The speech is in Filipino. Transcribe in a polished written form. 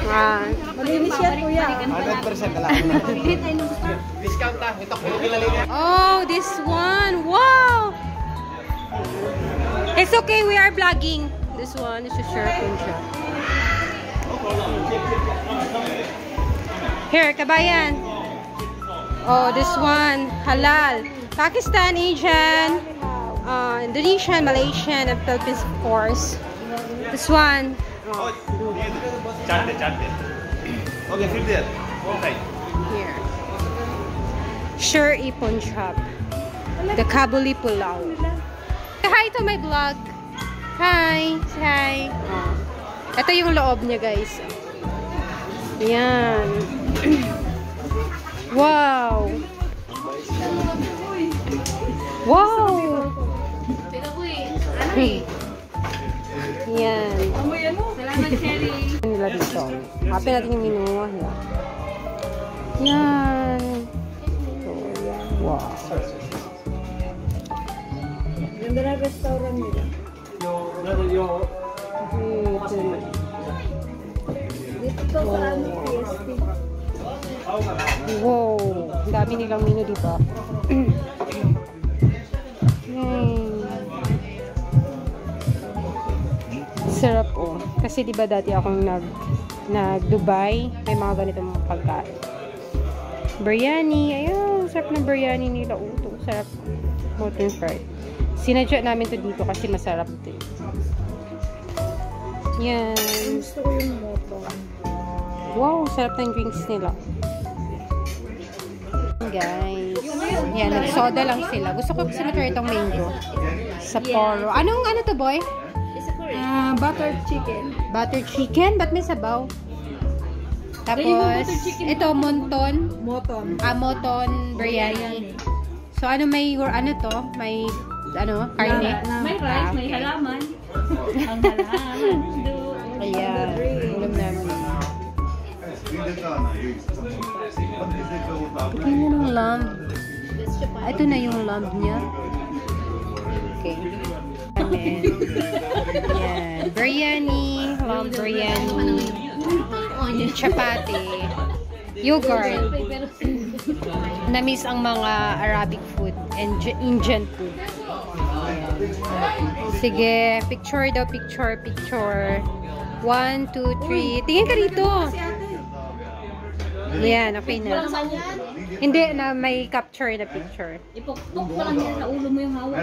Malinis yan, kuya. 100% na lang. Discount na. Ito ko yung kilalina. Oh, this one. Wow! It's okay, we are vlogging. This one is a shirt siya. Here, kabayan. Oh, this one. Halal. Pakistan, Asian, Indonesian, Malaysian, and Philippines, of course. This one. Oh. Charte. Okay, flip there. Okay. Here. Sure Ipon Shop. The Kabuli Pulao. Say hi to my vlog. Hi. Say hi. Oh. Ito yung loob niya, guys. Yan. Wow. Wow. Yan. Salamat, Cherry. Nila dito. Hapin natin yung menu. Yan. So, wow. Ganda na restaurant nila. Dito to sa PSP. Wow. Ang dami nilang menu, diba? Sarap, oh. Kasi diba dati akong nag-Dubai, may mga ganitong pagkain. Biryani. Ayun, sarap ng biryani nila. Oh, ito, sarap. Mutton fried. Sinadya namin to dito kasi masarap din. Yan. Gusto ko yung moton. Wow, sarap ng drinks nila. Guys. Yan, nag-soda lang sila. Gusto ko kasi matry itong mango. Sapporo. Anong ano to, boy? Butter chicken. Butter chicken? Ba't may sabaw? Tapos, ito, monton. Moton biryani. So, ano may, ano to? May, ano, karne? May rice, may halaman. Ang halaman. Ayan. Ulam namin. Ito yung lamb. Ito na yung lamb niya. Okay. Ayan. Biryani. Lamb biryani. Chapati. Yogurt. Namiss ang mga Arabic food and Indian food. Sige, picture daw, picture. 1, 2, 3. Tingin ka rito. Yan, okay na. Hindi na may capture na picture. Ipukpok pa lang yan sa ulo mo yung hawak.